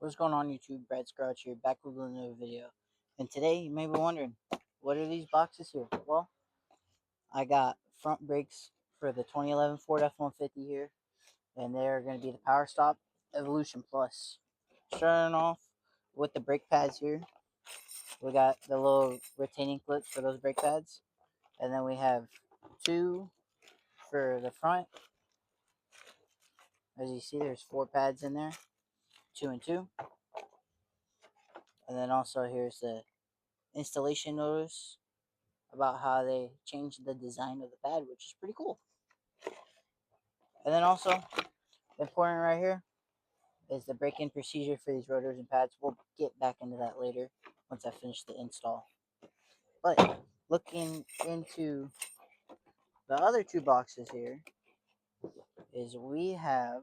What's going on YouTube? Brad Scrouch here, back with another video. And today you may be wondering, what are these boxes here? Well, I got front brakes for the 2011 Ford F-150 here, and they're going to be the Power Stop Evolution Plus. Starting off with the brake pads here, we got the little retaining clips for those brake pads, and then we have two for the front. As you see, there's 4 pads in there, 2 and 2. And then also here's the installation notice about how they changed the design of the pad, which is pretty cool. And then also, important right here is the break-in procedure for these rotors and pads. We'll get back into that later once I finish the install. But looking into the other 2 boxes here is we have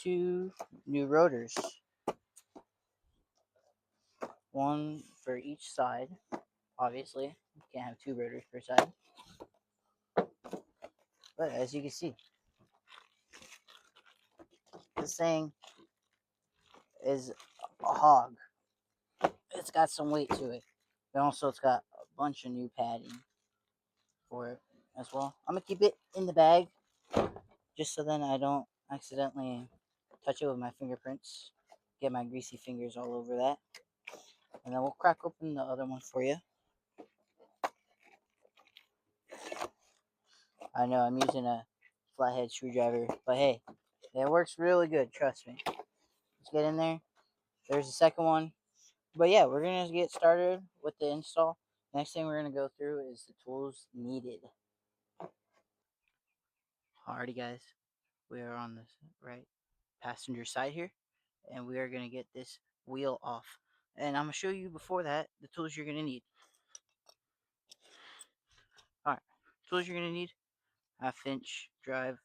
2 new rotors, one for each side. Obviously, you can't have 2 rotors per side. But as you can see, this thing is a hog. It's got some weight to it. And also it's got a bunch of new padding for it as well. I'm going to keep it in the bag just so then I don't accidentally touch it with my fingerprints. Get my greasy fingers all over that. And then we'll crack open the other one for you. I know I'm using a flathead screwdriver, but hey, it works really good, trust me. Let's get in there. There's the second one. But yeah, we're going to get started with the install. Next thing we're going to go through is the tools needed. Alrighty guys, we are on the right passenger side here, and we are going to get this wheel off. And I'm going to show you before that the tools you're going to need. Alright, tools you're going to need: half-inch drive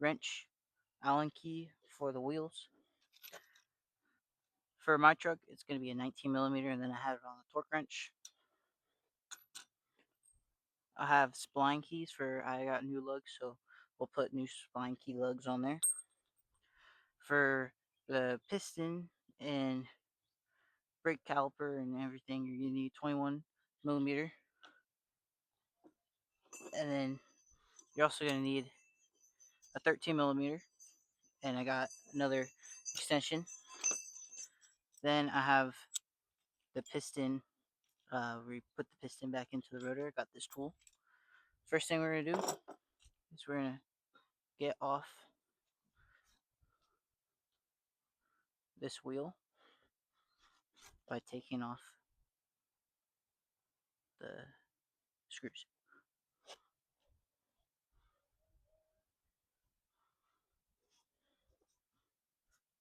wrench, Allen key for the wheels. For my truck, it's going to be a 19mm, and then I have it on a torque wrench. I have spline keys for, I got new lugs, so we'll put new spline key lugs on there. For the piston and brake caliper and everything, you're going to need 21mm. And then you're also going to need a 13mm, and I got another extension. Then I have the piston, we put the piston back into the rotor. I got this tool. First thing we're going to do is we're going to get off this wheel by taking off the screws.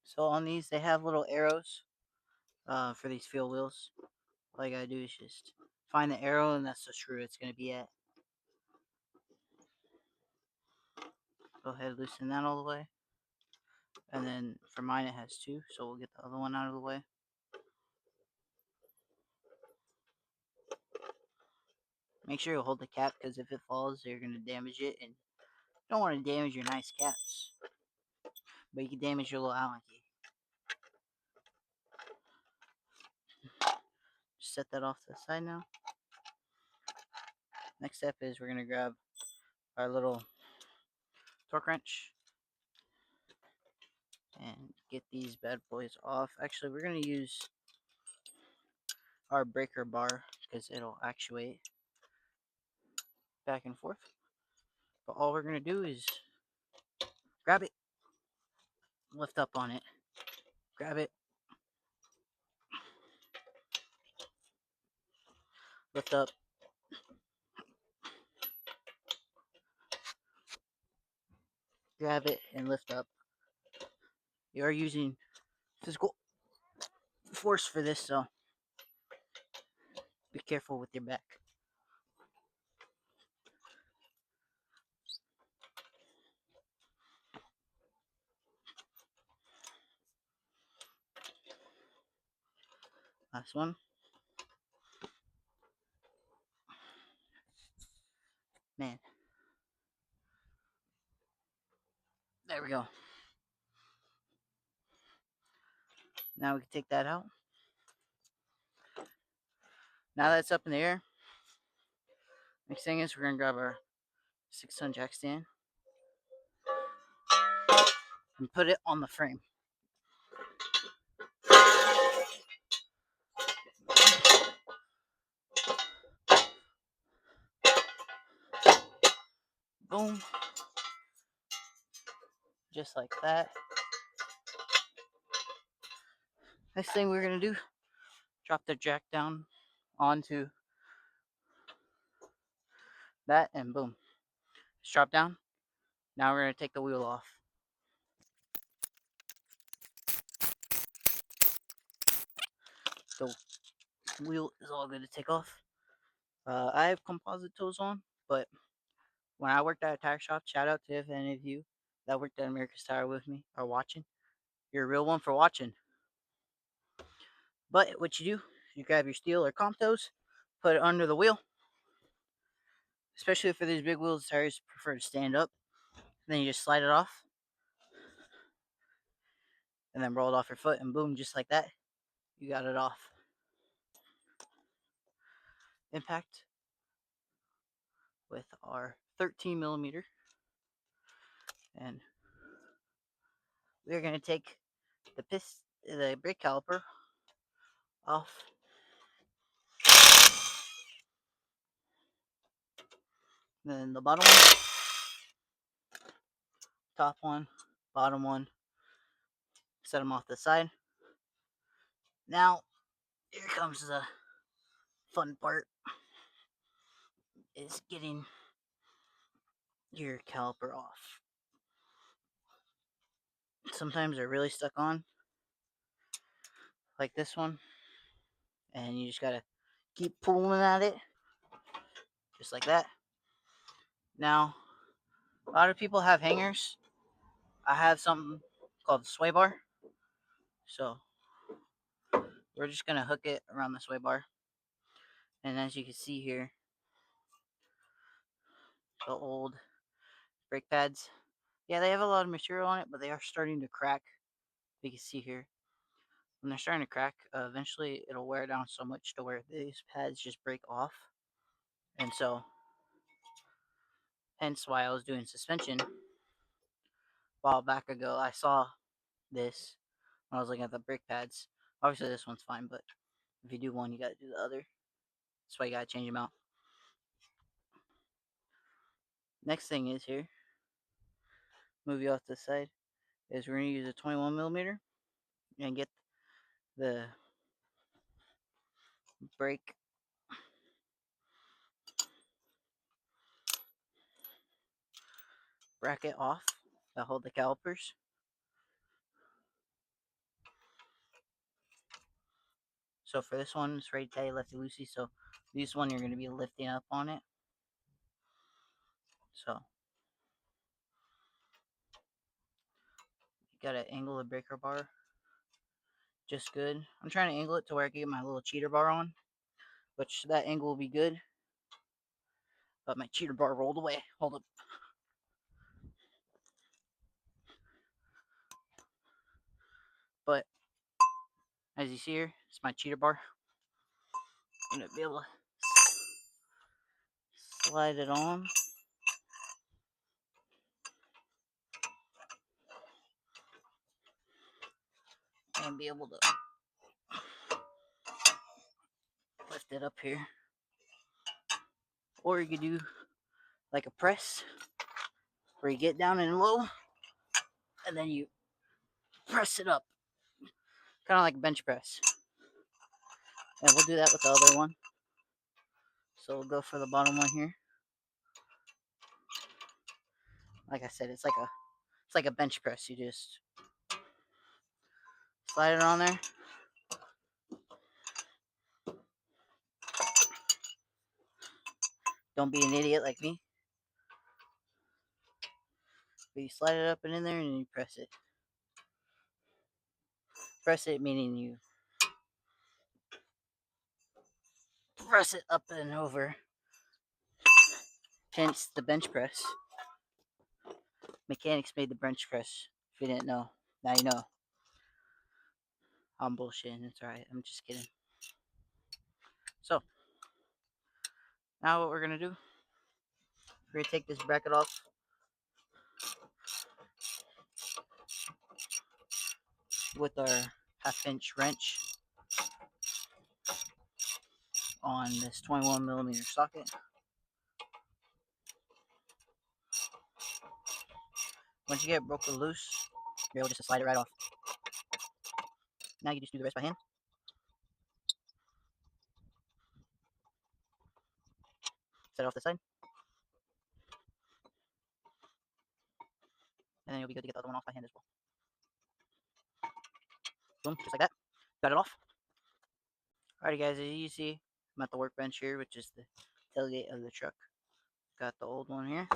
So on these, they have little arrows for these fuel wheels. All you gotta do is just find the arrow, and that's the screw it's gonna be at. Go ahead, loosen that all the way. And then for mine, it has 2, so we'll get the other one out of the way. Make sure you hold the cap, because if it falls, you're gonna damage it, and you don't want to damage your nice caps, but you can damage your little Allen key. Just set that off to the side now. Next step is we're gonna grab our little torque wrench and get these bad boys off. Actually, we're going to use our breaker bar because it'll actuate back and forth. But all we're going to do is grab it, lift up on it, grab it, lift up, grab it, and lift up. You are using physical force for this, so be careful with your back. Last one. Man. There we go. Now we can take that out. Now that it's up in the air, next thing is we're going to grab our 6-ton jack stand and put it on the frame. Boom. Just like that. Next thing we're going to do, drop the jack down onto that, and boom. Just drop down. Now we're going to take the wheel off. The wheel is all good to take off. I have composite toes on, but when I worked at a tire shop, shout out to if any of you that worked at America's Tire with me are watching. You're a real one for watching. But what you do, you grab your steel or comp toes, put it under the wheel. Especially for these big wheels, tires prefer to stand up. And then you just slide it off. And then roll it off your foot, and boom, just like that, you got it off. Impact with our 13 millimeter. And we're going to take the brake caliper off. Then the bottom one, top one, bottom one, set them off the side. Now, here comes the fun part, is getting your caliper off. Sometimes they're really stuck on, like this one, and you just gotta keep pulling at it, just like that. Now, a lot of people have hangers. I have something called the sway bar, so we're just gonna hook it around the sway bar. And as you can see here, the old brake pads, yeah, they have a lot of material on it, but they are starting to crack. You can see here, when they're starting to crack, eventually it'll wear down so much to where these pads just break off. And so, hence why I was doing suspension a while back ago. I saw this when I was looking at the brake pads. Obviously, this one's fine, but if you do one, you gotta do the other. That's why you gotta change them out. Next thing is here, move you off to the side, is we're gonna use a 21 millimeter and get the brake bracket off that hold the calipers. So for this one, it's right tight, lefty loosey. So this one, you're going to be lifting up on it. So you got to angle the breaker bar just good. I'm trying to angle it to where I can get my little cheater bar on, which that angle will be good. But my cheater bar rolled away. Hold up. But as you see here, it's my cheater bar. I'm going to be able to slide it on. And be able to lift it up here. Or you could do like a press, where you get down and low, and then you press it up. Kind of like a bench press. And we'll do that with the other one. So we'll go for the bottom one here. Like I said, it's like a bench press. You just slide it on there. Don't be an idiot like me. But you slide it up and in there, and you press it. Press it meaning you press it up and over. Hence the bench press. Mechanics made the bench press. If you didn't know, now you know. I'm bullshitting. It's alright. I'm just kidding. So, now what we're going to do, we're going to take this bracket off with our 1/2 inch wrench on this 21mm socket. Once you get it broken loose, you're able just to slide it right off. Now you just do the rest by hand. Set it off the side. And then you'll be good to get the other one off by hand as well. Boom, just like that. Got it off. Alrighty guys, as you see, I'm at the workbench here, which is the tailgate of the truck. Got the old one here.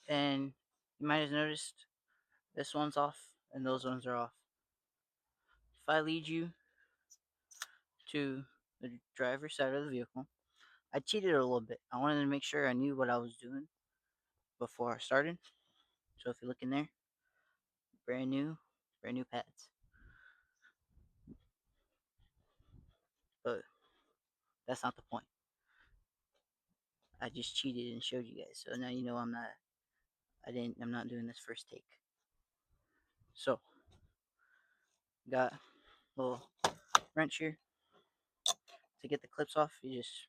And you might have noticed this one's off and those ones are off. If I lead you to the driver's side of the vehicle, I cheated a little bit. I wanted to make sure I knew what I was doing before I started. So if you look in there, brand new pads. But that's not the point. I just cheated and showed you guys. So now you know I'm not doing this first take. So got a little wrench here. To get the clips off, you just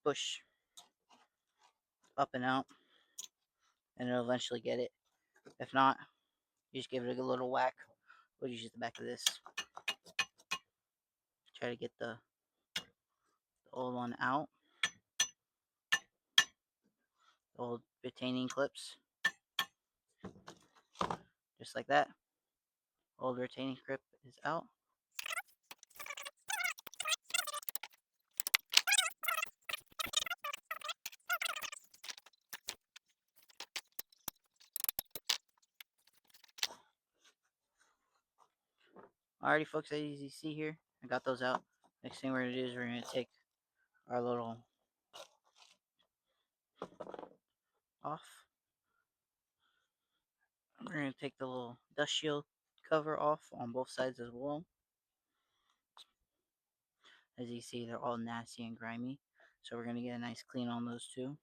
push up and out and it'll eventually get it. If not, you just give it a little whack. We'll use the back of this. Try to get the old one out. The old retaining clips. Just like that. Old retaining clip is out. Alrighty folks, as you see here, I got those out. Next thing we're going to do is we're going to take our little off. We're going to take the little dust shield cover off on both sides as well. As you see, they're all nasty and grimy. So we're going to get a nice clean on those too.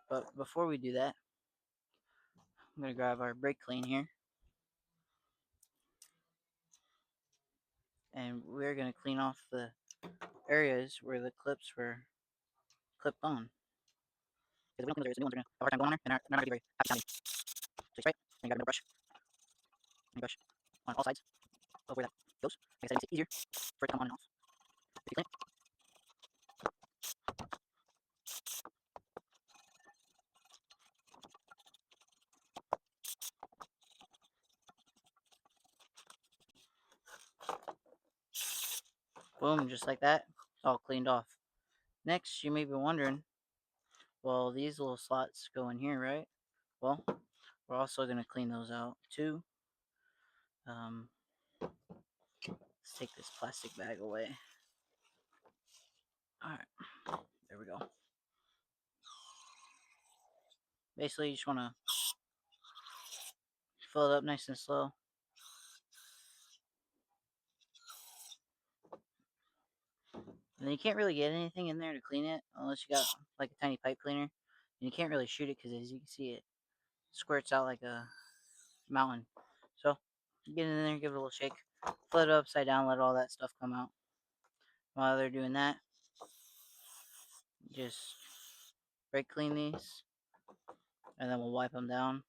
But before we do that, I'm going to grab our brake clean here. And we're going to clean off the areas where the clips were clipped on. Because if we don't clean those areas, the new ones are going to have a hard time going on there, and they're not going to be very happy sounding. So you spray it, then you grab a brush. And you brush on all sides of where that goes. Like I said, it makes it easier for it to come on and off. If you clean it, boom, just like that, it's all cleaned off. Next, you may be wondering, well, these little slots go in here, right? Well, we're also going to clean those out too. Let's take this plastic bag away. Alright, there we go. Basically, you just want to fill it up nice and slow. And then you can't really get anything in there to clean it unless you got like a tiny pipe cleaner. And you can't really shoot it because as you can see, it squirts out like a mountain. So get in there, give it a little shake, flip it upside down, let all that stuff come out. While they're doing that, just brake clean these, and then we'll wipe them down.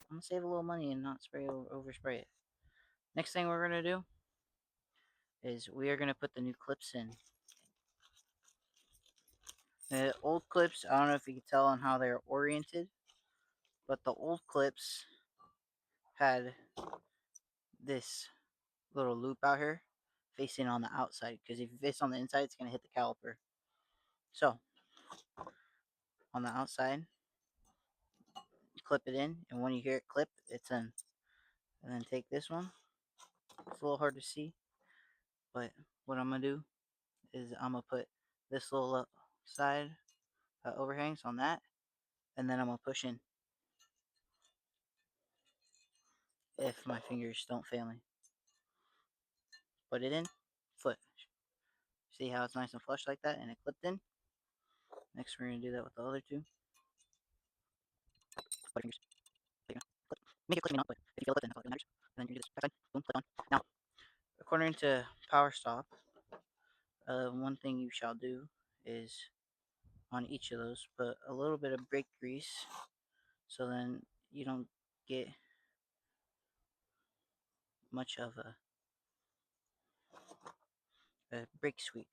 I'm gonna save a little money and not overspray it. Next thing we're gonna do is we are gonna put the new clips in. The old clips, I don't know if you can tell on how they're oriented, but the old clips had this little loop out here facing on the outside, because if you face on the inside, it's going to hit the caliper. So on the outside, clip it in, and when you hear it clip, it's in. And then take this one. It's a little hard to see, but what I'm going to do is I'm going to put this little side overhangs on that, and then I'm gonna push in if my fingers don't fail me. Put it in, foot. See how it's nice and flush like that, and it clipped in. Next, we're gonna do that with the other two. Put fingers. Clip. Make it clipping on, but if you feel it clipped, then it matters. And then you do this backside. Boom, clip on. Now, according to Power Stop, one thing you shall do is on each of those put a little bit of brake grease, so then you don't get much of a brake sweep.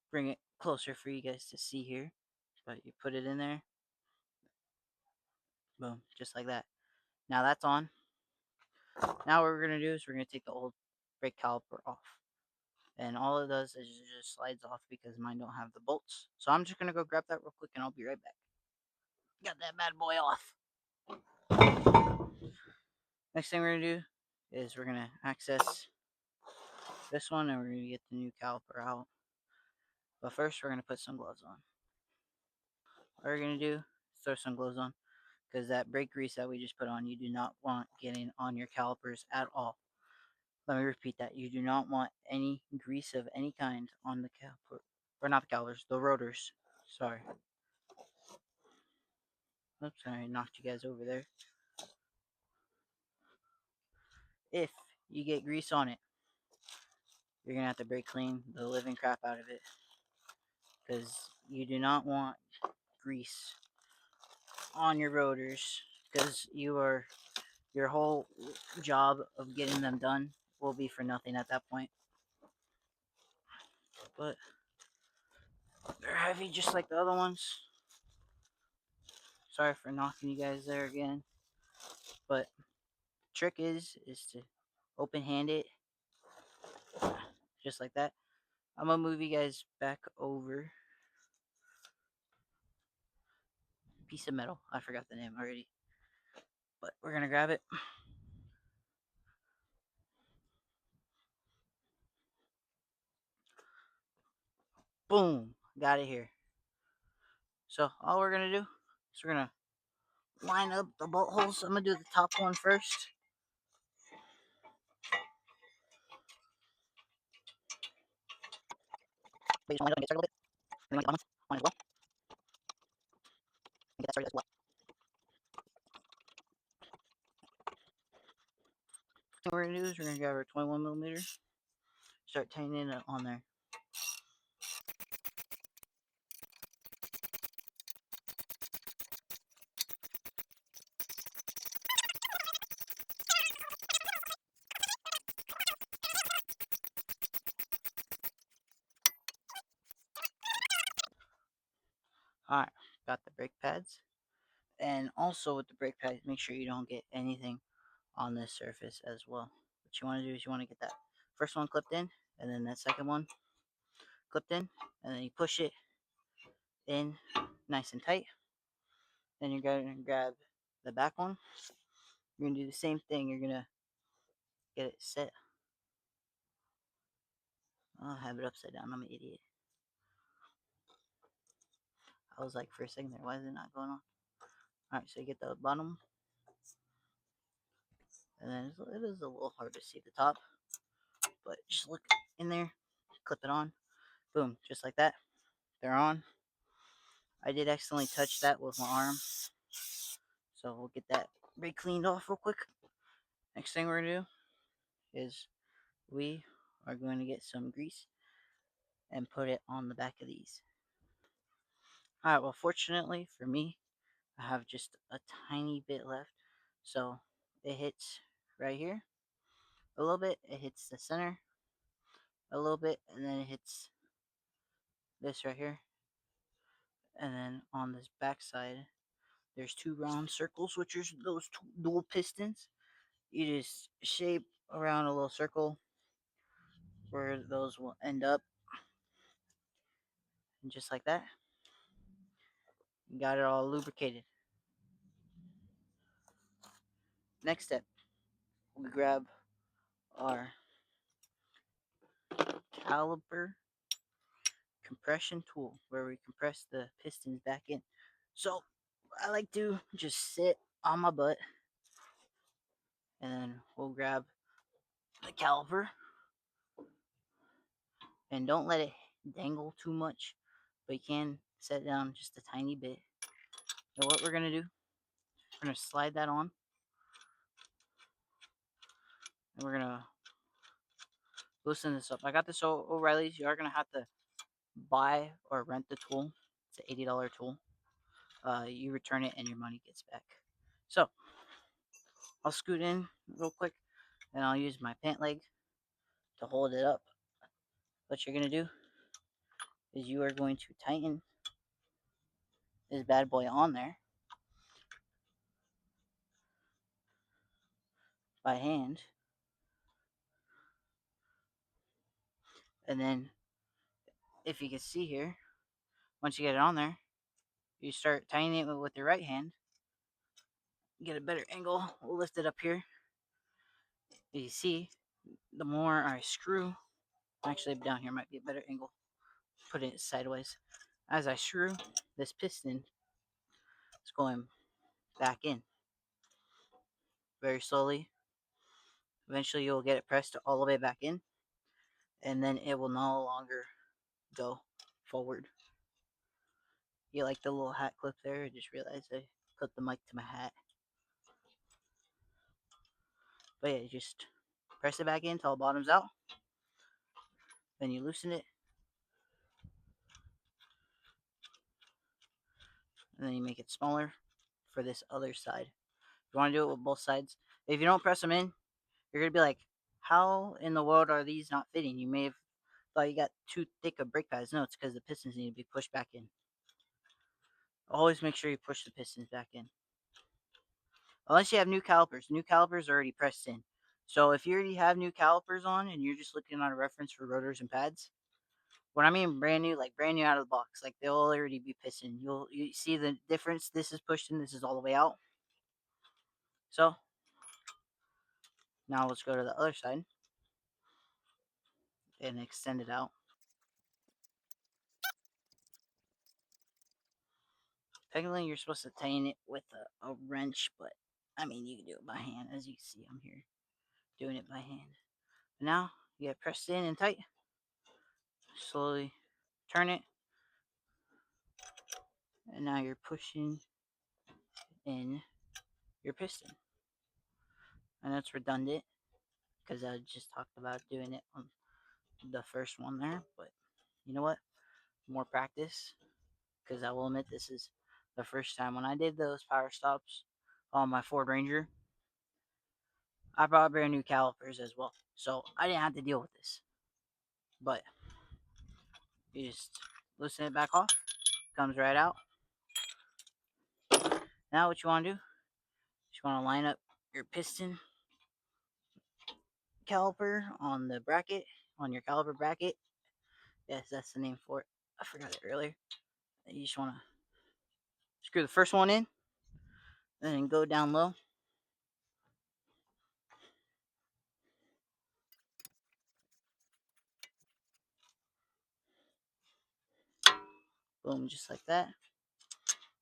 Bring it closer for you guys to see here, but you put it in there, boom, just like that. Now that's on. Now what we're gonna do is we're gonna take the old brake caliper off, and all it does is it just slides off because mine don't have the bolts. So I'm just gonna go grab that real quick, and I'll be right back. Got that bad boy off. Next thing we're gonna do is we're gonna access this one, and we're gonna get the new caliper out. But first, we're gonna put some gloves on. What we're gonna do is throw some gloves on, because that brake grease that we just put on, you do not want getting on your calipers at all. Let me repeat that. You do not want any grease of any kind on the caliper, or not the calipers, the rotors. Sorry. Oops, I knocked you guys over there. If you get grease on it, you're gonna have to brake clean the living crap out of it, because you do not want grease on your rotors, because your whole job of getting them done will be for nothing at that point. But they're heavy just like the other ones. Sorry for knocking you guys there again. But trick is to open hand it just like that. I'm gonna move you guys back over. Piece of metal. I forgot the name already. But we're gonna grab it. Boom. Got it here. So all we're gonna do is we're gonna line up the bolt holes. I'm gonna do the top one first. Please line up and get started a little bit. And then get the bottom one as well. And get that started as well. So what we're gonna do is we're gonna grab our 21 millimeter. Start tightening it on there. Alright, got the brake pads. And also with the brake pads, make sure you don't get anything on this surface as well. What you want to do is you want to get that first one clipped in, and then that second one clipped in, and then you push it in nice and tight. Then you're going to grab the back one. You're going to do the same thing. You're going to get it set. I'll have it upside down. I'm an idiot. I was like, for a second there, why is it not going on? Alright, so you get the bottom, and then it is a little hard to see the top, but just look in there, clip it on, boom, just like that. They're on. I did accidentally touch that with my arm, so we'll get that cleaned off real quick. Next thing we're gonna do is we are going to get some grease and put it on the back of these. Alright, well, fortunately for me, I have just a tiny bit left, so it hits right here a little bit, it hits the center a little bit, and then it hits this right here, and then on this back side there's two round circles, which are those two dual pistons. You just shape around a little circle where those will end up, and just like that, you got it all lubricated. Next step, we grab our caliper compression tool where we compress the pistons back in. So I like to just sit on my butt, and then we'll grab the caliper, and don't let it dangle too much, but you can set it down just a tiny bit. And what we're gonna do, we're gonna slide that on, and we're gonna loosen this up. I got this O'Reilly's. You are gonna have to buy or rent the tool. It's an $80 tool. You return it and your money gets back. So I'll scoot in real quick, and I'll use my pant leg to hold it up. What you're gonna do is you are going to tighten this bad boy on there by hand, and then if you can see here, once you get it on there, you start tightening it with your right hand. Get a better angle. We'll lift it up here. As you see, the more I screw, actually down here might be a better angle. Put it sideways. As I screw, this piston is going back in very slowly. Eventually, you'll get it pressed all the way back in, and then it will no longer go forward. You like the little hat clip there? I just realized I clipped the mic to my hat. But yeah, just press it back in till the bottom's out. Then you loosen it, and then you make it smaller for this other side. You want to do it with both sides. If you don't press them in, you're going to be like, how in the world are these not fitting? You may have thought you got too thick of brake pads. No, it's because the pistons need to be pushed back in. Always make sure you push the pistons back in. Unless you have new calipers. New calipers are already pressed in. So if you already have new calipers on and you're just looking at a reference for rotors and pads, when I mean brand new, like brand new out of the box, like they'll already be piston. You see the difference. This is pushed in. This is all the way out. So now let's go to the other side and extend it out. Technically, you're supposed to tighten it with a wrench, but I mean, you can do it by hand. As you can see, I'm here doing it by hand. Now you get pressed in and tight. Slowly turn it, and now you're pushing in your piston. And that's redundant because I just talked about doing it on the first one there. But you know what? More practice, because I will admit this is the first time when I did those power stops on my Ford Ranger. I brought brand new calipers as well, so I didn't have to deal with this. But you just loosen it back off, comes right out. Now what you want to do is you want to line up your piston caliper on the bracket, on your caliper bracket. Yes, that's the name for it. I forgot it earlier. You just want to screw the first one in, and then go down low. Boom, just like that.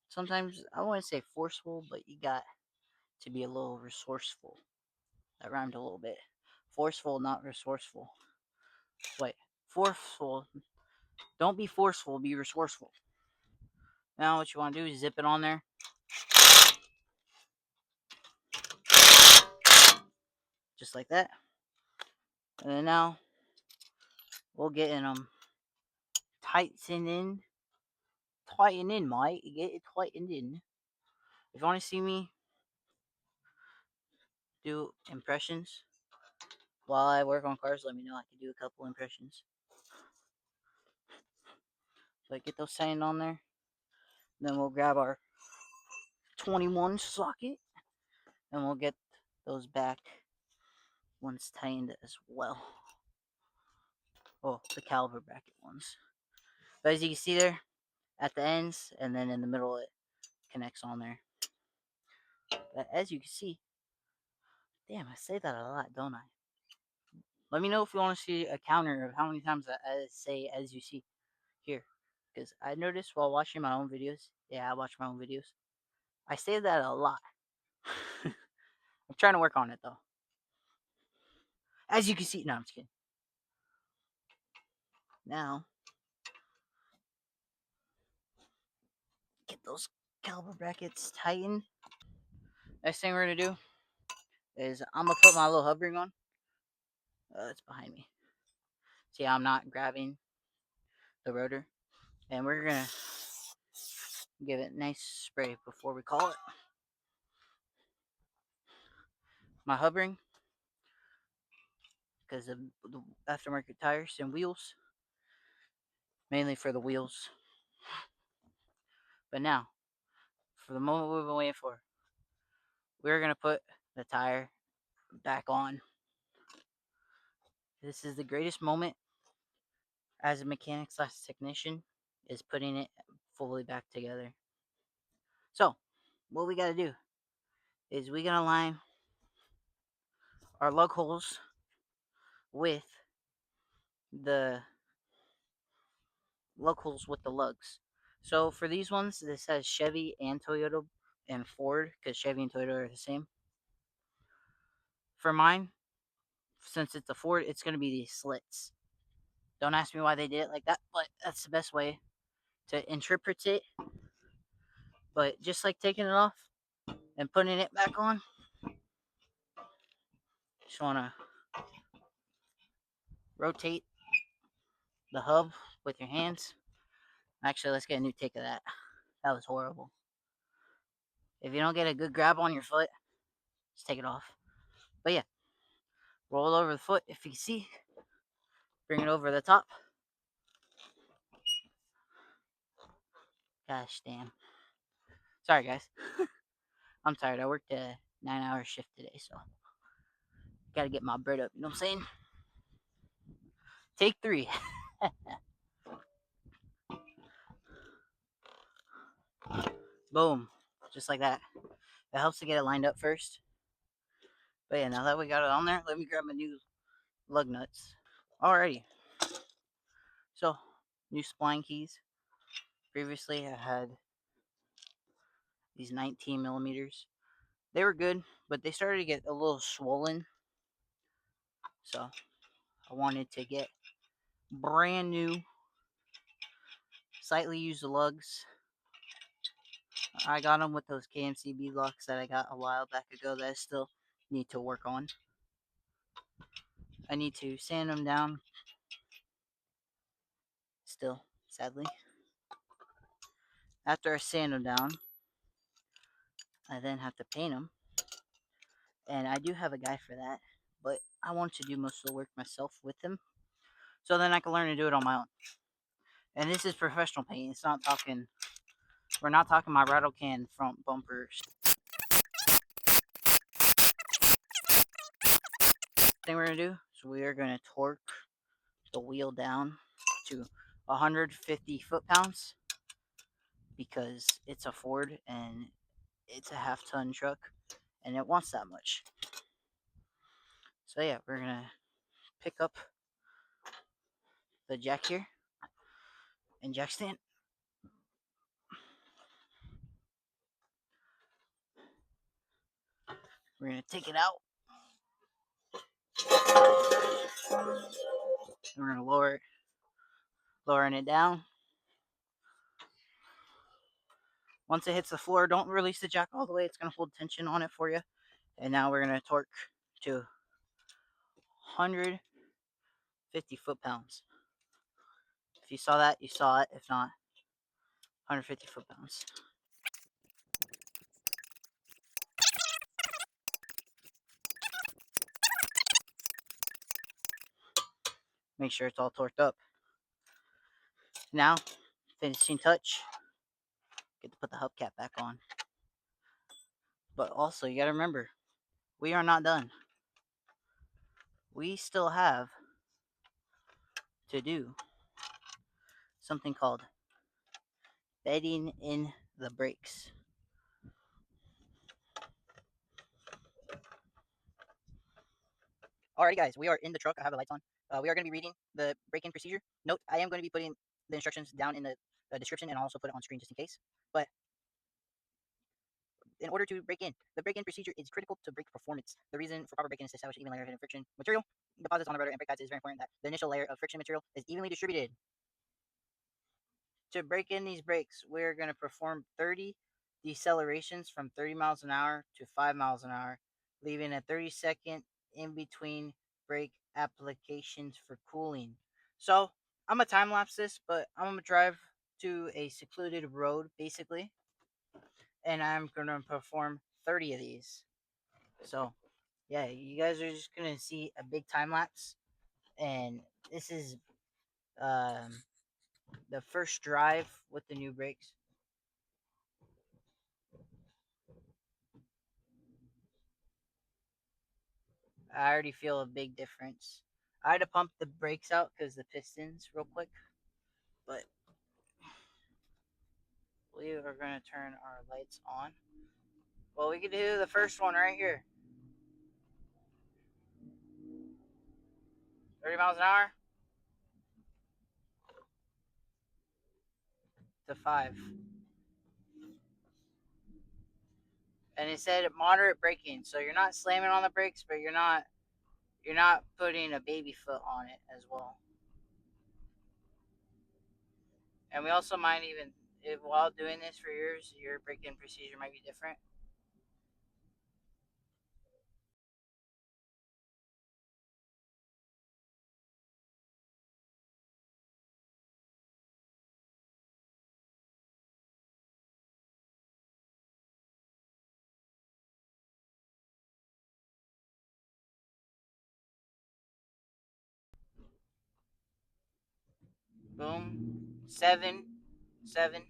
Sometimes I wouldn't say forceful, but you got to be a little resourceful. That rhymed a little bit. Forceful, not resourceful. Wait, forceful. Don't be forceful, be resourceful. Now what you want to do is zip it on there. Just like that. And then now we'll get in them tighten in. Tighten in, mate. You get it tightened in. If you want to see me do impressions while I work on cars, let me know. I can do a couple impressions. So get those tightened on there. Then we'll grab our 21 socket, and we'll get those back ones tightened as well. Oh, the caliper bracket ones. But as you can see there, at the ends, and then in the middle it connects on there. But as you can see, damn, I say that a lot, don't I? Let me know if you want to see a counter of how many times I say as you see here. Because I noticed while watching my own videos, yeah, I watch my own videos, I say that a lot. I'm trying to work on it though. As you can see, no, I'm just kidding. Now, get those caliper brackets tightened. Next thing we're going to do is I'm going to put my little hub ring on. It's behind me. See, I'm not grabbing the rotor. And we're going to give it a nice spray before we call it. My hub ring, because of the aftermarket tires and wheels, mainly for the wheels. But now, for the moment we've been waiting for, we're going to put the tire back on. This is the greatest moment as a mechanic / technician, is putting it fully back together. So, what we got to do is we got to line our lug holes with the lugs. So for these ones, this has Chevy and Toyota and Ford, because Chevy and Toyota are the same. For mine, since it's a Ford, it's going to be these slits. Don't ask me why they did it like that, but that's the best way to interpret it. But just like taking it off and putting it back on, just want to rotate the hub with your hands. Actually, let's get a new take of that. That was horrible. If you don't get a good grab on your foot, just take it off. But yeah, roll it over the foot if you can see. Bring it over the top. Gosh damn. Sorry, guys. I'm tired. I worked a 9-hour shift today, so gotta get my bread up. You know what I'm saying? Take 3. Boom. Just like that. It helps to get it lined up first. But yeah, now that we got it on there, let me grab my new lug nuts. Alrighty. So, new spline keys. Previously, I had these 19 millimeters. They were good, but they started to get a little swollen. So, I wanted to get brand new, slightly used lugs. I got them with those KMC bead locks that I got a while back ago that I still need to work on. I need to sand them down still, sadly. After I sand them down, I then have to paint them. And I do have a guy for that, but I want to do most of the work myself with him, so then I can learn to do it on my own. And this is professional paint. It's not talking, we're not talking my rattle can front bumpers. Thing we're gonna do is we are gonna torque the wheel down to 150 foot-pounds, because it's a Ford and it's a half-ton truck and it wants that much. So yeah, we're gonna pick up the jack here and jack stand. We're gonna take it out. We're gonna lowering it down. Once it hits the floor, don't release the jack all the way. It's gonna hold tension on it for you. And now we're gonna torque to 150 foot-pounds. If you saw that, you saw it. If not, 150 foot-pounds. Make sure it's all torqued up. Now, finishing touch, get to put the hubcap back on. But also, you gotta remember, we are not done. We still have to do something called bedding in the brakes. Alrighty, guys, we are in the truck. I have the lights on. We are going to be reading the break-in procedure. Note, I am going to be putting the instructions down in the description, and I'll also put it on screen just in case. But in order to break in, the break-in procedure is critical to brake performance. The reason for proper break-in is to establish even layer of hidden friction material deposits on the rotor and brake pads. Is very important that the initial layer of friction material is evenly distributed. To break in these brakes, we're going to perform 30 decelerations from 30 miles an hour to 5 miles an hour, leaving a 30-second in between brake applications for cooling. So I'm going to time lapse this, but I'm going to drive to a secluded road basically, and I'm going to perform 30 of these. So yeah, you guys are just going to see a big time lapse, and this is um, the first drive with the new brakes. I already feel a big difference. I had to pump the brakes out because the pistons real quick, but we are going to turn our lights on. Well, we could do the first one right here. 30 miles an hour to 5. And it said moderate braking, so you're not slamming on the brakes, but you're not putting a baby foot on it as well. And we also might even, if while doing this for yours, your braking procedure might be different. Boom. 7. 7.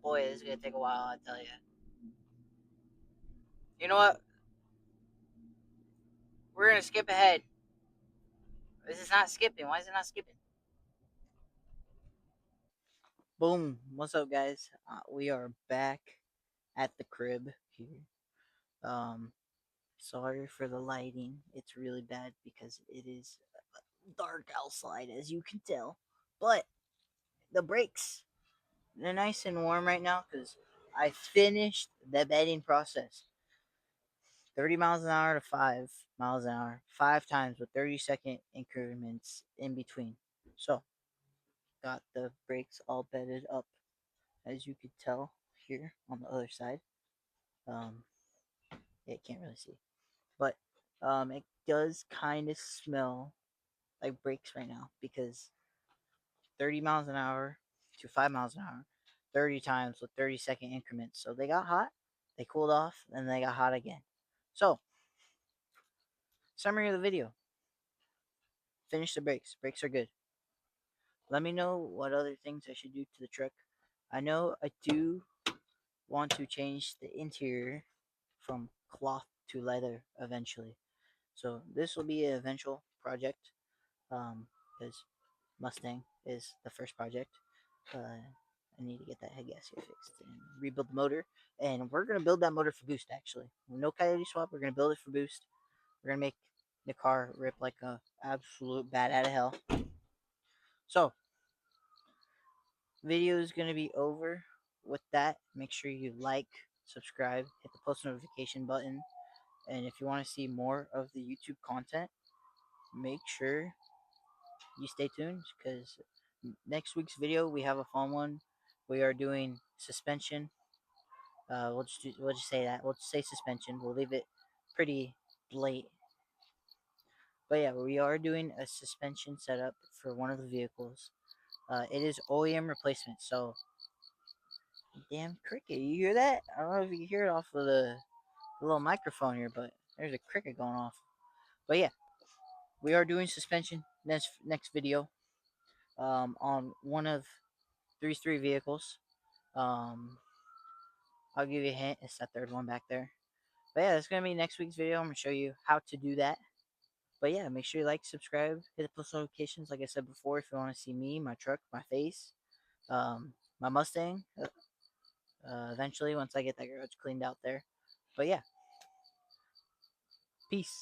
Boy, this is going to take a while, I tell you. You know what? We're going to skip ahead. This is not skipping. Why is it not skipping? Boom. What's up, guys? We are back at the crib here. Um, Sorry for the lighting. It's really bad because it is dark outside, as you can tell. But the brakes, they're nice and warm right now because I finished the bedding process. 30 miles an hour to 5 miles an hour, 5 times with 30-second increments in between. So, got the brakes all bedded up, as you could tell here on the other side. Um, yeah, can't really see, but it does kind of smell like brakes right now because 30 miles an hour to 5 miles an hour, 30 times with 30-second increments. So they got hot, they cooled off, and they got hot again. So, summary of the video: finish the brakes. Brakes are good. Let me know what other things I should do to the truck. I know I do want to change the interior from cloth to leather eventually. So this will be an eventual project because Mustang is the first project. I need to get that head gasket fixed and rebuild the motor. And we're going to build that motor for boost, actually. No coyote swap. We're going to build it for boost. We're going to make the car rip like a absolute bat out of hell. So, video is going to be over with that. Make sure you like, subscribe, hit the post notification button. And if you want to see more of the YouTube content, make sure you stay tuned because next week's video we have a fun one. We are doing suspension. We'll just say that. We'll just say suspension. We'll leave it pretty blatant. But yeah, we are doing a suspension setup for one of the vehicles. It is OEM replacement. So, damn cricket, you hear that? I don't know if you can hear it off of the little microphone here, but there's a cricket going off. But yeah, we are doing suspension next video. On one of three vehicles. Um, I'll give you a hint. It's that third one back there. But yeah, that's gonna be next week's video. I'm gonna show you how to do that. But yeah, make sure you like, subscribe, hit the post notifications. Like I said before, if you want to see me, my truck, my face, my Mustang, eventually once I get that garage cleaned out there. But yeah, peace.